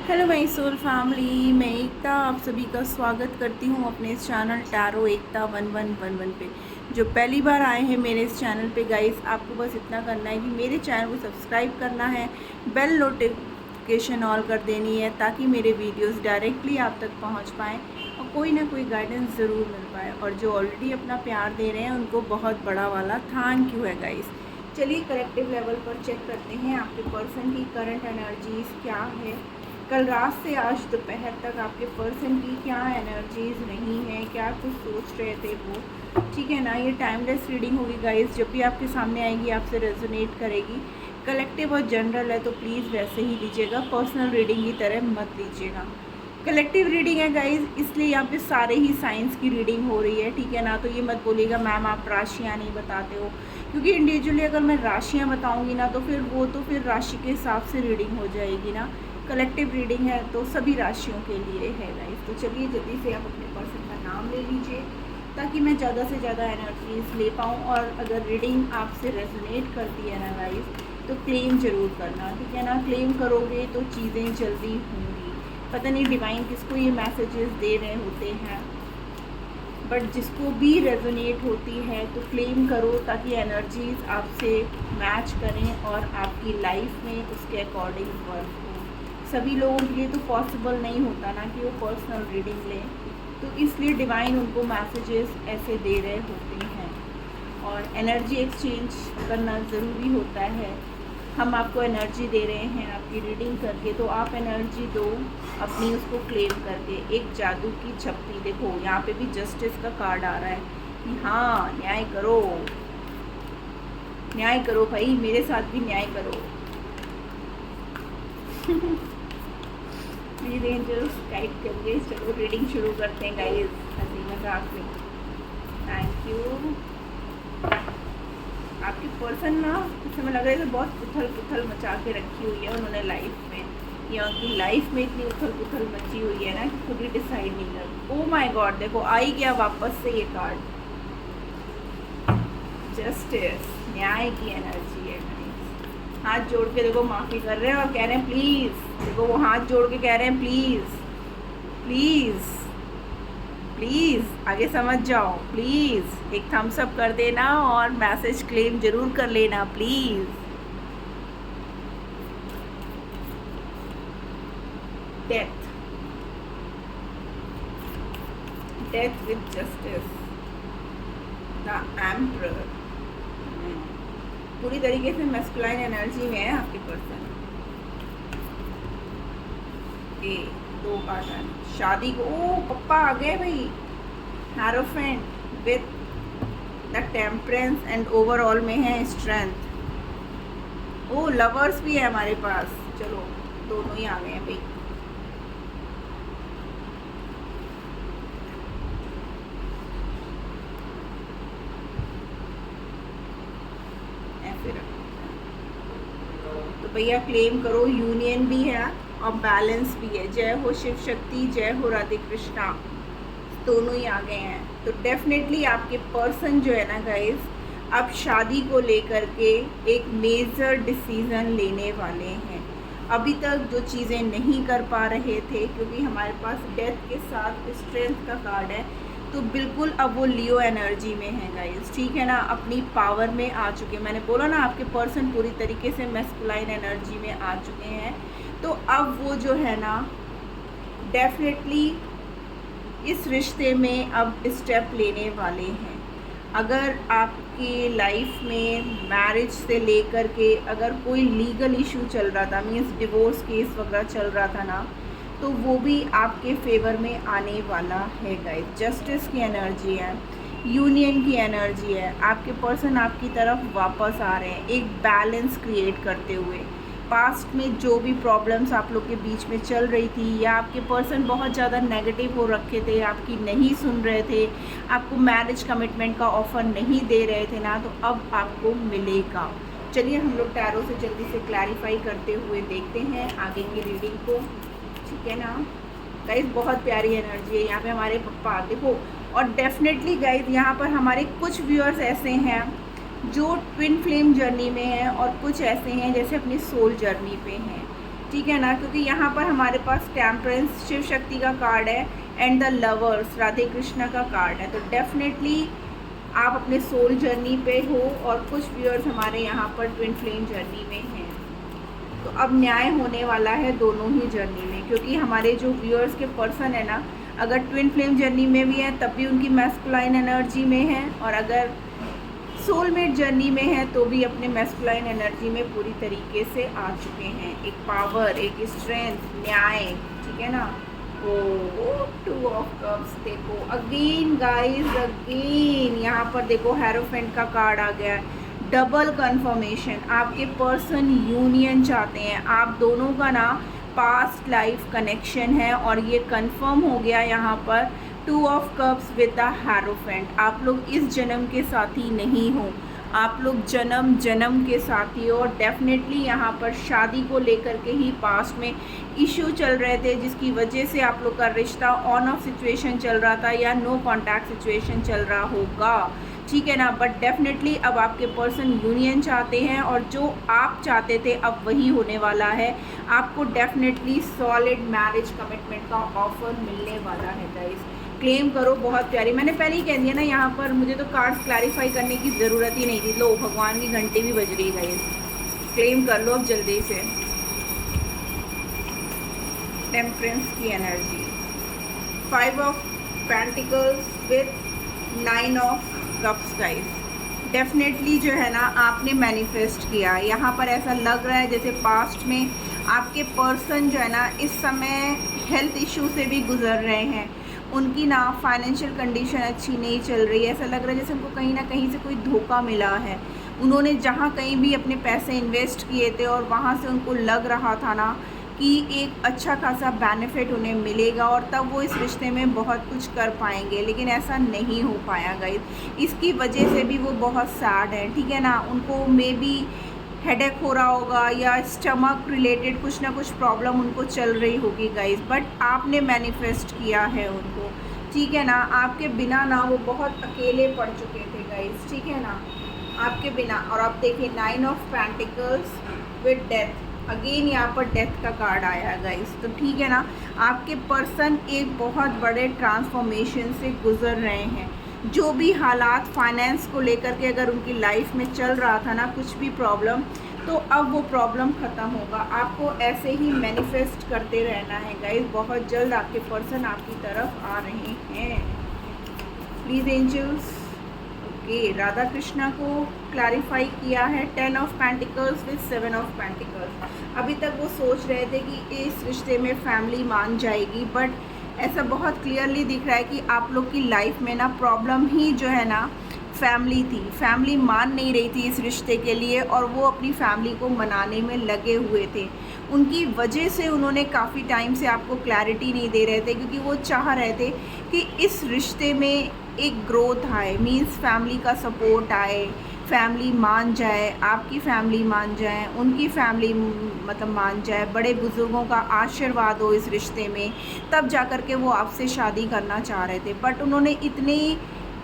Hello my soul family, मैं एकता आप सभी का स्वागत करती हूँ अपने इस चैनल टैरो एकता 1111 पे। जो पहली बार आए हैं मेरे इस चैनल पे गाइस, आपको बस इतना करना है कि मेरे चैनल को सब्सक्राइब करना है, बेल नोटिफिकेशन ऑल कर देनी है ताकि मेरे वीडियोस डायरेक्टली आप तक पहुँच पाएँ और कोई ना कोई गाइडेंस ज़रूर मिल पाए। और जो ऑलरेडी अपना प्यार दे रहे हैं उनको बहुत बड़ा वाला थैंक यू है गाइस। चलिए कलेक्टिव लेवल पर चेक करते हैं आपके पर्सन की करंट एनर्जीज़ क्या है। कल रात से आज दोपहर तक आपके पर्सन की क्या एनर्जीज़ रही हैं, क्या कुछ सोच रहे थे वो, ठीक है ना। ये टाइमलेस रीडिंग होगी गाइस, जब भी आपके सामने आएगी आपसे रेजोनेट करेगी। कलेक्टिव और जनरल है तो प्लीज़ वैसे ही लीजिएगा, पर्सनल रीडिंग की तरह मत लीजिएगा। कलेक्टिव रीडिंग है गाइस, इसलिए यहाँ पे सारे ही साइंस की रीडिंग हो रही है, ठीक है ना। तो ये मत बोलिएगा मैम आप राशियाँ नहीं बताते हो, क्योंकि इंडिविजुअली अगर मैं राशियाँ बताऊँगी ना तो फिर राशि के हिसाब से रीडिंग हो जाएगी ना। कलेक्टिव रीडिंग है तो सभी राशियों के लिए है गाइस। तो चलिए जल्दी से आप अपने पर्सन का नाम ले लीजिए ताकि मैं ज़्यादा से ज़्यादा एनर्जीज ले पाऊँ। और अगर रीडिंग आपसे रेजोनेट करती है ना गाइस तो क्लेम ज़रूर करना, ठीक है ना। क्लेम करोगे तो चीज़ें जल्दी होंगी। पता नहीं डिवाइन किसको ये मैसेजेस दे रहे होते हैं, बट जिसको भी रेजोनेट होती है तो क्लेम करो ताकि एनर्जीज आपसे मैच करें और आपकी लाइफ में उसके अकॉर्डिंग वर्क हो। सभी लोगों के लिए तो पॉसिबल नहीं होता ना कि वो पर्सनल रीडिंग लें, तो इसलिए डिवाइन उनको मैसेजेस ऐसे दे रहे होते हैं। और एनर्जी एक्सचेंज करना ज़रूरी होता है। हम आपको एनर्जी दे रहे हैं आपकी रीडिंग करके, तो आप एनर्जी दो अपनी उसको क्लेम करके। एक जादू की छप्पी, देखो यहाँ पे भी जस्टिस का कार्ड आ रहा है कि हाँ न्याय करो, न्याय करो भाई, मेरे साथ भी न्याय करो। प्लीज एंजल्स गाइड करिए। चलो रीडिंग शुरू करते हैं गाइस, हंसी मजाक में। Thank you. आपकी पर्सन ना इस समय लग रहा है कि बहुत उथल पुथल मचा के रखी हुई है उन्होंने लाइफ में, या उनकी लाइफ में इतनी उथल पुथल मची हुई है ना कि खुद ही डिसाइड नहीं कर। ओ माय गॉड, देखो आई गया वापस से ये कार्ड, जस्टिस, न्याय की एनर्जी है। हाथ जोड़ के देखो माफ़ी कर रहे हैं और कह रहे हैं प्लीज़, देखो वो हाथ जोड़ के कह रहे हैं प्लीज़ प्लीज़ प्लीज़ आगे समझ जाओ, प्लीज़ एक थम्स अप कर देना और मैसेज क्लेम ज़रूर कर लेना please. Death, death with justice, the emperor. पूरी तरीके से मैस्कुलाइन एनर्जी में है आपके पर्सन। ए दो कार्ड शादी को, ओ पप्पा आ गए भाई। Hierophant with the temperance and overall में है स्ट्रेंथ। ओ लवर्स भी है हमारे पास, चलो दोनों ही आ गए हैं भाई। ऐसे रखो तो भैया क्लेम करो, यूनियन भी है और बैलेंस भी है। जय हो शिव शक्ति, जय हो राधे कृष्णा, दोनों ही आ गए हैं। तो डेफिनेटली आपके पर्सन जो है ना गाइस, अब शादी को लेकर के एक मेजर डिसीज़न लेने वाले हैं। अभी तक जो चीज़ें नहीं कर पा रहे थे, क्योंकि हमारे पास डेथ के साथ स्ट्रेंथ का कार्ड है, तो बिल्कुल अब वो लियो एनर्जी में है गाइस, ठीक है ना। अपनी पावर में आ चुके हैं। मैंने बोला ना आपके पर्सन पूरी तरीके से मैस्कुलाइन एनर्जी में आ चुके हैं। तो अब वो जो है ना डेफिनेटली इस रिश्ते में अब स्टेप लेने वाले हैं। अगर आपकी लाइफ में मैरिज से लेकर के अगर कोई लीगल इशू चल रहा था, मीन्स डिवोर्स केस वगैरह चल रहा था ना, तो वो भी आपके फेवर में आने वाला है गाइस। जस्टिस की एनर्जी है, यूनियन की एनर्जी है। आपके पर्सन आपकी तरफ वापस आ रहे हैं एक बैलेंस क्रिएट करते हुए। पास्ट में जो भी प्रॉब्लम्स आप लोग के बीच में चल रही थी, या आपके पर्सन बहुत ज़्यादा नेगेटिव हो रखे थे, आपकी नहीं सुन रहे थे, आपको मैरिज कमिटमेंट का ऑफ़र नहीं दे रहे थे ना, तो अब आपको मिलेगा। चलिए हम लोग टैरो से जल्दी से क्लैरिफाई करते हुए देखते हैं आगे की रीडिंग को, ठीक है ना गाइज। बहुत प्यारी एनर्जी है यहाँ पे हमारे पप्पा, देखो। और डेफिनेटली गाइज यहाँ पर हमारे कुछ व्यूअर्स ऐसे हैं जो ट्विन फ्लेम जर्नी में हैं और कुछ ऐसे हैं जैसे अपनी सोल जर्नी पे हैं। ठीक है ना, क्योंकि यहाँ पर हमारे पास टेम्परेंस शिव शक्ति का कार्ड है and the lovers Radhe Krishna का कार्ड है। तो डेफिनेटली आप अपने सोल जर्नी पे हो और कुछ व्यूअर्स हमारे यहाँ पर ट्विन फ्लेम जर्नी में हैं। तो अब न्याय होने वाला है दोनों ही जर्नी में, क्योंकि हमारे जो व्यूअर्स के पर्सन है ना, अगर ट्विन फ्लेम जर्नी में भी हैं तब भी उनकी मैस्कुलाइन एनर्जी में है, और अगर सोलमेट जर्नी में है तो भी अपने मैस्कुलाइन एनर्जी में पूरी तरीके से आ चुके हैं। एक पावर, एक स्ट्रेंथ, न्याय, ठीक है ना। ओ 2 ऑफ कप्स देखो अगेन गाइस, अगेन यहाँ पर देखो हेरोफेंट का कार्ड आ गया है। डबल कंफर्मेशन, आपके पर्सन यूनियन चाहते हैं, आप दोनों का ना पास्ट लाइफ कनेक्शन है और ये कंफर्म हो गया यहाँ पर। 2 of cups with the hierophant, आप लोग इस जन्म के साथी नहीं हो, आप लोग जन्म जन्म के साथी हो। और डेफिनेटली यहाँ पर शादी को लेकर के ही पास्ट में इशू चल रहे थे, जिसकी वजह से आप लोग का रिश्ता ऑन ऑफ सिचुएशन चल रहा था या नो कॉन्टैक्ट सिचुएशन चल रहा होगा, ठीक है ना। बट डेफिनेटली अब आपके पर्सन यूनियन चाहते हैं और जो आप चाहते थे अब वही होने वाला है। आपको डेफिनेटली सॉलिड मैरिज कमिटमेंट का ऑफर मिलने वाला है गाइस। क्लेम करो, बहुत प्यारी, मैंने पहले ही कह दिया ना, यहाँ पर मुझे तो कार्ड्स क्लैरिफाई करने की ज़रूरत ही नहीं थी। लो भगवान की घंटी भी बज रही है गाइस, क्लेम कर लो अब जल्दी से। टेम्परेंस की energy, 5 of pentacles with 9 of cups guys. Definitely जो है ना आपने मैनिफेस्ट किया, यहाँ पर ऐसा लग रहा है जैसे पास्ट में आपके पर्सन जो है ना इस समय हेल्थ इशू से भी गुजर रहे हैं। उनकी ना फाइनेंशियल कंडीशन अच्छी नहीं चल रही है, ऐसा लग रहा है जैसे उनको कहीं ना कहीं से कोई धोखा मिला है। उन्होंने जहाँ कहीं भी अपने पैसे इन्वेस्ट किए थे और वहाँ से उनको लग रहा था ना कि एक अच्छा खासा बेनिफिट उन्हें मिलेगा और तब वो इस रिश्ते में बहुत कुछ कर पाएंगे, लेकिन ऐसा नहीं हो पाया गाइस। इसकी वजह से भी वो बहुत सैड है, ठीक है ना। उनको मे बी हेडेक हो रहा होगा या स्टमक रिलेटेड कुछ ना कुछ प्रॉब्लम उनको चल रही होगी गाइस, बट आपने मैनिफेस्ट किया है उनको, ठीक है ना। आपके बिना ना वो बहुत अकेले पड़ चुके थे गाइस, ठीक है ना, आपके बिना। और आप देखिए 9 of pentacles with death, again यहाँ पर डेथ का कार्ड आया है गाइस। तो ठीक है ना, आपके पर्सन एक बहुत बड़े ट्रांसफॉर्मेशन से गुजर रहे हैं। जो भी हालात फाइनेंस को लेकर के अगर उनकी लाइफ में चल रहा था ना कुछ भी प्रॉब्लम, तो अब वो प्रॉब्लम ख़त्म होगा। आपको ऐसे ही मैनिफेस्ट करते रहना है गाइस। बहुत जल्द आपके पर्सन आपकी तरफ आ रहे हैं। Please angels, okay, Radha Krishna को क्लैरिफाई किया है 10 of pentacles with 7 of pentacles. अभी तक वो सोच रहे थे कि इस रिश्ते में फैमिली मान जाएगी, बट ऐसा बहुत क्लियरली दिख रहा है कि आप लोग की लाइफ में ना प्रॉब्लम ही जो है ना फैमिली थी। फैमिली मान नहीं रही थी इस रिश्ते के लिए और वो अपनी फैमिली को मनाने में लगे हुए थे। उनकी वजह से उन्होंने काफ़ी टाइम से आपको क्लैरिटी नहीं दे रहे थे, क्योंकि वो चाह रहे थे कि इस रिश्ते में एक ग्रोथ आए, मीन्स फैमिली का सपोर्ट आए, फैमिली मान जाए, आपकी फैमिली मान जाए, उनकी फैमिली मतलब मान जाए, बड़े बुज़ुर्गों का आशीर्वाद हो इस रिश्ते में, तब जा कर के वो आपसे शादी करना चाह रहे थे। बट उन्होंने इतने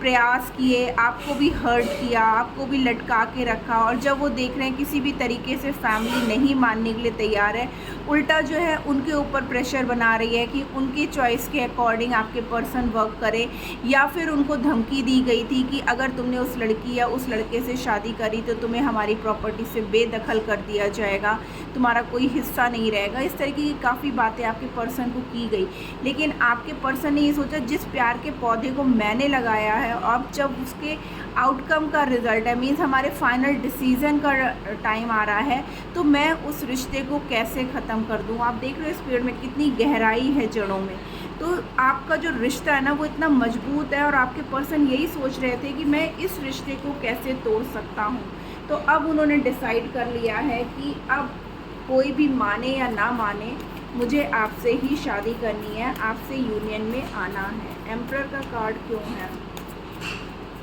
प्रयास किए, आपको भी हर्ट किया, आपको भी लटका के रखा, और जब वो देख रहे हैं किसी भी तरीके से फैमिली नहीं मानने के लिए तैयार है, उल्टा जो है उनके ऊपर प्रेशर बना रही है कि उनकी चॉइस के अकॉर्डिंग आपके पर्सन वर्क करे, या फिर उनको धमकी दी गई थी कि अगर तुमने उस लड़की या उस लड़के से शादी करी तो तुम्हें हमारी प्रॉपर्टी से बेदखल कर दिया जाएगा, तुम्हारा कोई हिस्सा नहीं रहेगा। इस तरीके की काफ़ी बातें आपके पर्सन को की गई, लेकिन आपके पर्सन ने ये सोचा जिस प्यार के पौधे को मैंने लगाया है, अब जब उसके आउटकम का रिज़ल्ट है, मीन्स हमारे फाइनल डिसीज़न का टाइम आ रहा है, तो मैं उस रिश्ते को कैसे ख़त्म कर दूँ। आप देख रहे हो इस पेड़ में कितनी गहराई है जड़ों में। तो आपका जो रिश्ता है ना वो इतना मजबूत है और आपके पर्सन यही सोच रहे थे कि मैं इस रिश्ते को कैसे तोड़ सकता हूँ। तो अब उन्होंने डिसाइड कर लिया है कि अब कोई भी माने या ना माने, मुझे आपसे ही शादी करनी है, आपसे यूनियन में आना है। एम्परर का कार्ड क्यों है?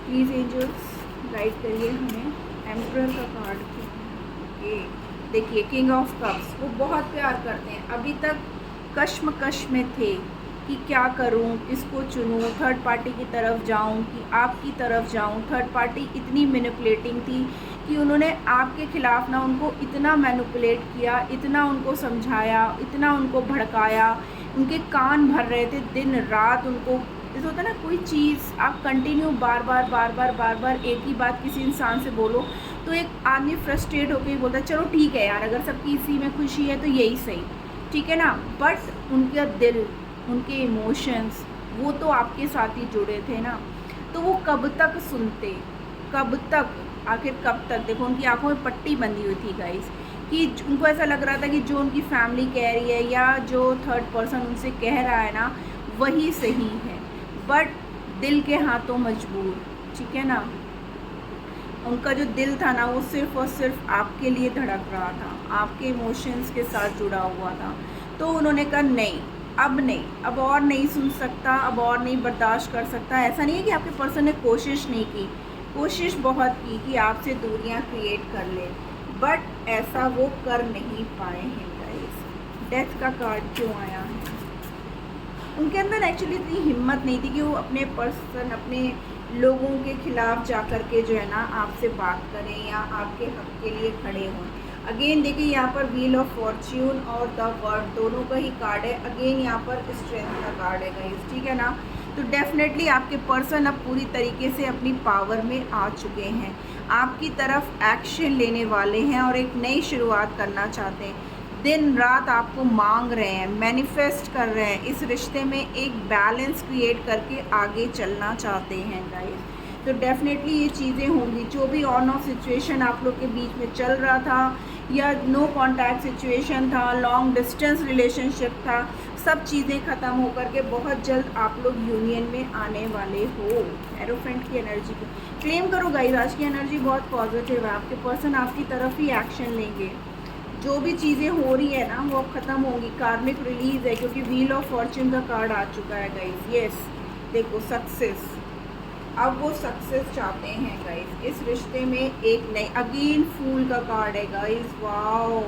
प्लीज़ एंजल्स गाइड करिए हमें, एम्परर का कार्ड क्यों है? ये देखिए किंग ऑफ कप्स, वो बहुत प्यार करते हैं, अभी तक कश्मकश में थे कि क्या करूं, किसको चुनूं, थर्ड पार्टी की तरफ जाऊं कि आपकी तरफ जाऊं। थर्ड पार्टी इतनी मैनिपुलेटिंग थी कि उन्होंने आपके ख़िलाफ़ ना उनको इतना मैनिपुलेट किया, इतना उनको समझाया, इतना उनको भड़काया, उनके कान भर रहे थे दिन रात उनको। जैसे होता है ना कोई चीज़ आप कंटिन्यू बार बार एक ही बात किसी इंसान से बोलो तो एक आदमी फ्रस्ट्रेट होकर ही बोलता है चलो ठीक है यार, अगर सबकी इसी में खुशी है तो यही सही, ठीक है ना। बट उनका दिल, उनके इमोशंस वो तो आपके साथ ही जुड़े थे ना, तो वो कब तक सुनते, कब तक, आखिर कब तक। देखो उनकी आंखों में पट्टी बंधी हुई थी गाइस, कि उनको ऐसा लग रहा था कि जो उनकी फैमिली कह रही है या जो थर्ड पर्सन उनसे कह रहा है ना वही सही है। बट दिल के हाथों मजबूर, ठीक है ना। उनका जो दिल था ना वो सिर्फ़ और सिर्फ आपके लिए धड़क रहा था, आपके इमोशंस के साथ जुड़ा हुआ था। तो उन्होंने कहा नहीं, अब नहीं, अब और नहीं सुन सकता, अब और नहीं बर्दाश्त कर सकता। ऐसा नहीं है कि आपके पर्सन ने कोशिश नहीं की, कोशिश बहुत की कि आपसे दूरियां क्रिएट कर ले, बट ऐसा वो कर नहीं पाए हैं गाइस। डेथ का कार्ड क्यों आया है? उनके अंदर एक्चुअली इतनी हिम्मत नहीं थी कि वो अपने पर्सन, अपने लोगों के ख़िलाफ़ जा कर के जो है ना आपसे बात करें या आपके हक़ के लिए खड़े हों। अगेन देखिए यहाँ पर व्हील ऑफ फॉर्च्यून और द वर्ल्ड दोनों का ही कार्ड है। अगेन यहाँ पर स्ट्रेंथ का कार्ड है गाइस, ठीक है ना। तो डेफिनेटली आपके पर्सन अब पूरी तरीके से अपनी पावर में आ चुके हैं, आपकी तरफ एक्शन लेने वाले हैं और एक नई शुरुआत करना चाहते हैं। दिन रात आपको मांग रहे हैं, मैनिफेस्ट कर रहे हैं, इस रिश्ते में एक बैलेंस क्रिएट करके आगे चलना चाहते हैं गाइस। तो डेफिनेटली ये चीज़ें होंगी। जो भी ऑन ऑफ सिचुएशन आप लोग के बीच में चल रहा था या नो कांटेक्ट सिचुएशन था, लॉन्ग डिस्टेंस रिलेशनशिप था, सब चीज़ें ख़त्म होकर के बहुत जल्द आप लोग यूनियन में आने वाले हो। एरोफेंट की एनर्जी को क्लेम करो गाइस, आज की एनर्जी बहुत पॉजिटिव है। आपके पर्सन आपकी तरफ ही एक्शन लेंगे। जो भी चीज़ें हो रही है ना वो अब ख़त्म होंगी। कार्मिक रिलीज़ है क्योंकि व्हील ऑफ फॉर्च्यून का कार्ड आ चुका है गाइस। यस, देखो सक्सेस, अब वो सक्सेस चाहते हैं गाइस इस रिश्ते में। एक नई, अगेन फूल का कार्ड है गाइस। वाओ,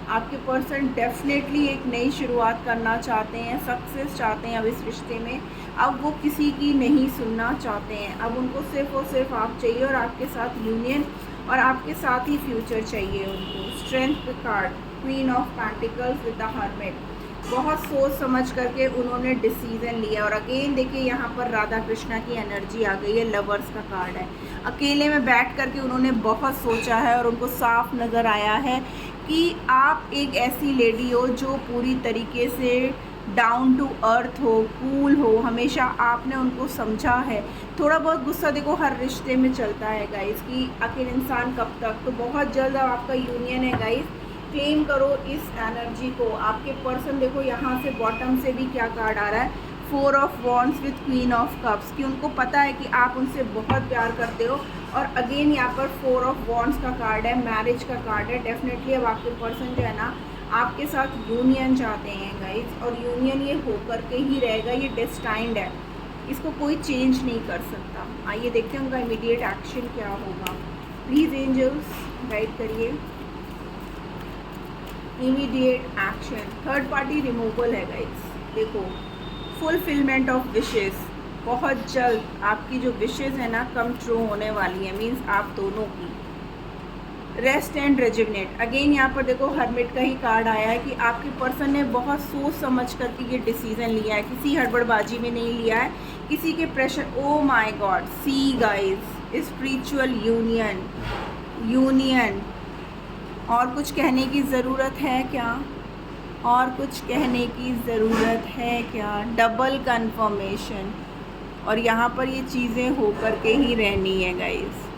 आपके पर्सन डेफिनेटली एक नई शुरुआत करना चाहते हैं, सक्सेस चाहते हैं अब इस रिश्ते में। अब वो किसी की नहीं सुनना चाहते हैं, अब उनको सिर्फ़ और सिर्फ आप चाहिए और आपके साथ यूनियन और आपके साथ ही फ्यूचर चाहिए उनको। Strength card, queen of pentacles with the hermit, बहुत सोच समझ करके उन्होंने डिसीज़न लिया। और अगेन देखिए यहाँ पर राधा कृष्णा की एनर्जी आ गई है, लवर्स का कार्ड है। अकेले में बैठ करके उन्होंने बहुत सोचा है और उनको साफ नज़र आया है कि आप एक ऐसी लेडी हो जो पूरी तरीके से डाउन टू अर्थ हो, कूल हो, हमेशा आपने उनको समझा है। थोड़ा बहुत गुस्सा देखो हर रिश्ते में चलता है गाइस कि आखिर इंसान कब तक। तो बहुत जल्द अब आपका यूनियन है गाइस, क्लेम करो इस एनर्जी को। आपके पर्सन देखो यहाँ से बॉटम से भी क्या कार्ड आ रहा है, 4 of wands with queen of cups, कि उनको पता है कि आप उनसे बहुत प्यार करते हो। और अगेन यहाँ पर 4 ऑफ वॉन्ड्स का कार्ड है, मैरिज का कार्ड है। डेफिनेटली अब आपके पर्सन जो है ना आपके साथ यूनियन चाहते हैं गाइस, और यूनियन ये होकर के ही रहेगा, ये डेस्टाइंड है, इसको कोई चेंज नहीं कर सकता। आइए देखते हैं उनका इमीडिएट एक्शन क्या होगा। प्लीज़ एंजल्स गाइड करिए immediate action. Third party removal है गाइस, देखो फुलफिलमेंट ऑफ विशेस, बहुत जल्द आपकी जो विशेस है ना कम ट्रू होने वाली है, मीन्स आप दोनों की। रेस्ट एंड रेजिवनेट, अगेन यहाँ पर देखो हर्मिट का ही कार्ड आया है कि आपके पर्सन ने बहुत सोच समझ करके ये डिसीज़न लिया है, किसी हड़बड़बाजी में नहीं लिया है, किसी के pressure. Oh my God, see guys, spiritual union, union. और कुछ कहने की ज़रूरत है क्या? और कुछ कहने की ज़रूरत है क्या? डबल कंफर्मेशन, और यहाँ पर ये चीज़ें होकर के ही रहनी है गाइस,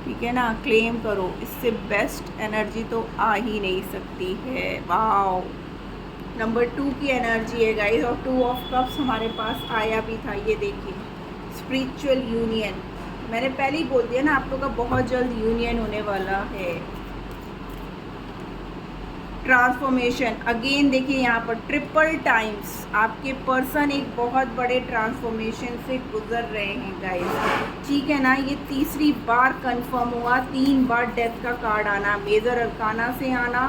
ठीक है ना। क्लेम करो, इससे बेस्ट एनर्जी तो आ ही नहीं सकती है। वाओ, नंबर 2 की एनर्जी है गाइस, और 2 ऑफ कप्स हमारे पास आया भी था। ये देखिए स्पिरिचुअल यूनियन, मैंने पहले ही बोल दिया ना आप लोग का बहुत जल्द यूनियन होने वाला है। ट्रांसफॉर्मेशन, अगेन देखिए यहाँ पर ट्रिपल टाइम्स आपके पर्सन एक बहुत बड़े ट्रांसफॉर्मेशन से गुजर रहे हैं गाइस, ठीक है ना। ये तीसरी बार कंफर्म हुआ, 3 बार डेथ का कार्ड आना, मेजर अरकाना से आना,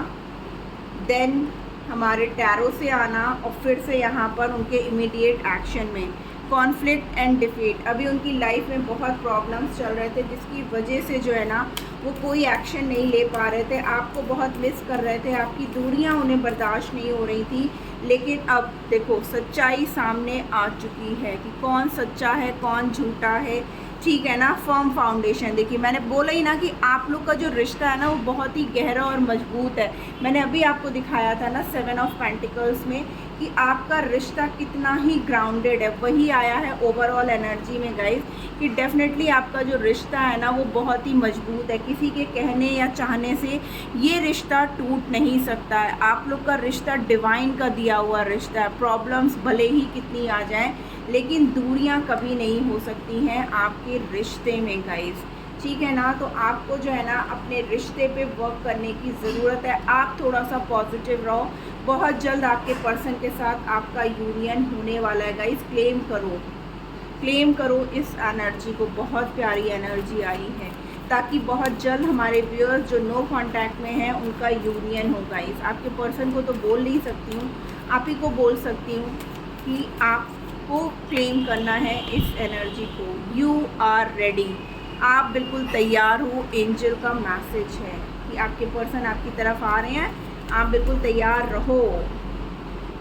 देन हमारे टैरो से आना, और फिर से यहाँ पर उनके इमीडिएट एक्शन में कॉन्फ्लिक्ट एंड डिफीट। अभी उनकी लाइफ में बहुत प्रॉब्लम्स चल रहे थे जिसकी वजह से जो है ना वो कोई एक्शन नहीं ले पा रहे थे, आपको बहुत मिस कर रहे थे, आपकी दूरियां उन्हें बर्दाश्त नहीं हो रही थी। लेकिन अब देखो सच्चाई सामने आ चुकी है कि कौन सच्चा है कौन झूठा है, ठीक है ना। फर्म फाउंडेशन, देखिए मैंने बोला ही ना कि आप लोग का जो रिश्ता है ना वो बहुत ही गहरा और मजबूत है। मैंने अभी आपको दिखाया था ना 7 ऑफ पेंटिकल्स में कि आपका रिश्ता कितना ही ग्राउंडेड है, वही आया है ओवरऑल एनर्जी में गाइस कि डेफिनेटली आपका जो रिश्ता है ना वो बहुत ही मजबूत है। किसी के कहने या चाहने से ये रिश्ता टूट नहीं सकता है। आप लोग का रिश्ता डिवाइन का दिया हुआ रिश्ता है। प्रॉब्लम्स भले ही कितनी आ जाएं लेकिन दूरियां कभी नहीं हो सकती हैं आपके रिश्ते में गाइस, ठीक है ना। तो आपको जो है ना अपने रिश्ते पे वर्क करने की ज़रूरत है। आप थोड़ा सा पॉजिटिव रहो, बहुत जल्द आपके पर्सन के साथ आपका यूनियन होने वाला है गाइस। क्लेम करो इस एनर्जी को, बहुत प्यारी एनर्जी आई है, ताकि बहुत जल्द हमारे व्यूअर्स जो नो कांटेक्ट में हैं उनका यूनियन हो गाइस। आपके पर्सन को तो बोल नहीं सकती हूँ, आप ही को बोल सकती हूँ कि आपको क्लेम करना है इस एनर्जी को। यू आर रेडी, आप बिल्कुल तैयार हो। एंजल का मैसेज है कि आपके पर्सन आपकी तरफ आ रहे हैं, आप बिल्कुल तैयार रहो।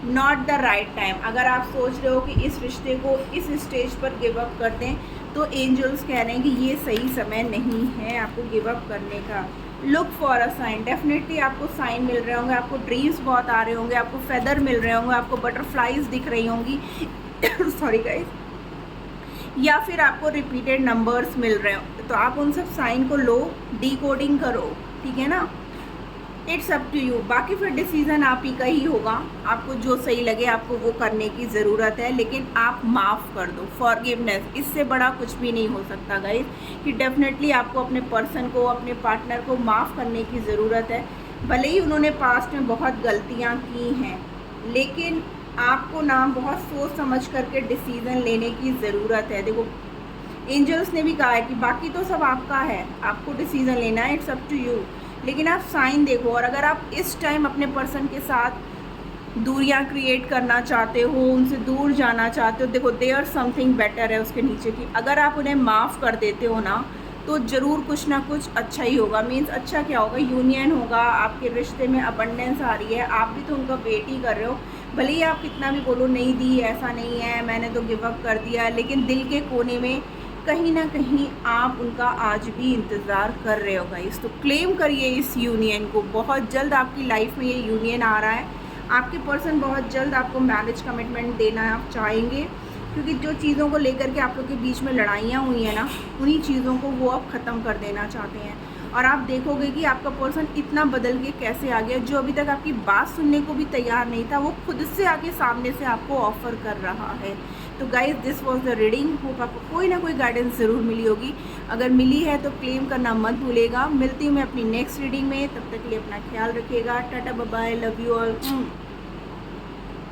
नॉट द राइट टाइम, अगर आप सोच रहे हो कि इस रिश्ते को इस स्टेज पर गिव अप कर दें तो एंजल्स कह रहे हैं कि ये सही समय नहीं है आपको गिव अप करने का। Look for a sign, definitely आपको साइन मिल रहे होंगे, आपको ड्रीम्स बहुत आ रहे होंगे, आपको फेदर मिल रहे होंगे, आपको बटरफ्लाइज दिख रही होंगी सॉरी गाइस, या फिर आपको रिपीटेड नंबर्स मिल रहे हो। तो आप उन सब साइन को लो, डीकोडिंग करो, ठीक है ना। इट्स अप टू यू, बाकी फिर डिसीज़न आप ही का ही होगा। आपको जो सही लगे आपको वो करने की ज़रूरत है, लेकिन आप माफ़ कर दो। फॉरगिवनेस, इससे बड़ा कुछ भी नहीं हो सकता गाइस कि डेफिनेटली आपको अपने पर्सन को, अपने पार्टनर को माफ़ करने की ज़रूरत है। भले ही उन्होंने पास्ट में बहुत गलतियाँ की हैं, लेकिन आपको ना बहुत सोच समझ करके डिसीज़न लेने की ज़रूरत है। देखो एंजल्स ने भी कहा है कि बाकी तो सब आपका है, आपको डिसीज़न लेना है, इट्स अप टू यू। लेकिन आप साइन देखो, और अगर आप इस टाइम अपने पर्सन के साथ दूरियां क्रिएट करना चाहते हो, उनसे दूर जाना चाहते हो, देखो देयर समथिंग बेटर है उसके नीचे की। अगर आप उन्हें माफ़ कर देते हो ना तो ज़रूर कुछ ना कुछ अच्छा ही होगा। मीन्स अच्छा क्या होगा, यूनियन होगा, आपके रिश्ते में अबंडेंस आ रही है। आप भी तो उनका वेट ही कर रहे हो, भले ही आप कितना भी बोलो नहीं दी, ऐसा नहीं है, मैंने तो गिव अप कर दिया, लेकिन दिल के कोने में कहीं ना कहीं आप उनका आज भी इंतज़ार कर रहे हो गाइस। तो क्लेम करिए इस यूनियन को, बहुत जल्द आपकी लाइफ में ये यूनियन आ रहा है। आपके पर्सन बहुत जल्द आपको मैरिज कमिटमेंट देना आप चाहेंगे, क्योंकि जो चीज़ों को लेकर के आप लोग के बीच में लड़ाइयाँ हुई हैं ना, उन्हीं चीज़ों को वो अब ख़त्म कर देना चाहते हैं। और आप देखोगे कि आपका पर्सन इतना बदल के कैसे आ गया, जो अभी तक आपकी बात सुनने को भी तैयार नहीं था, वो खुद से आके सामने से आपको ऑफ़र कर रहा है। तो guys this was the reading, hope आपको कोई ना कोई गाइडेंस ज़रूर मिली होगी। अगर मिली है तो क्लेम करना मत भूलेगा। मिलती हूँ मैं अपनी नेक्स्ट रीडिंग में, तब तक के लिए अपना ख्याल रखिएगा। Tata bye bye, love you all.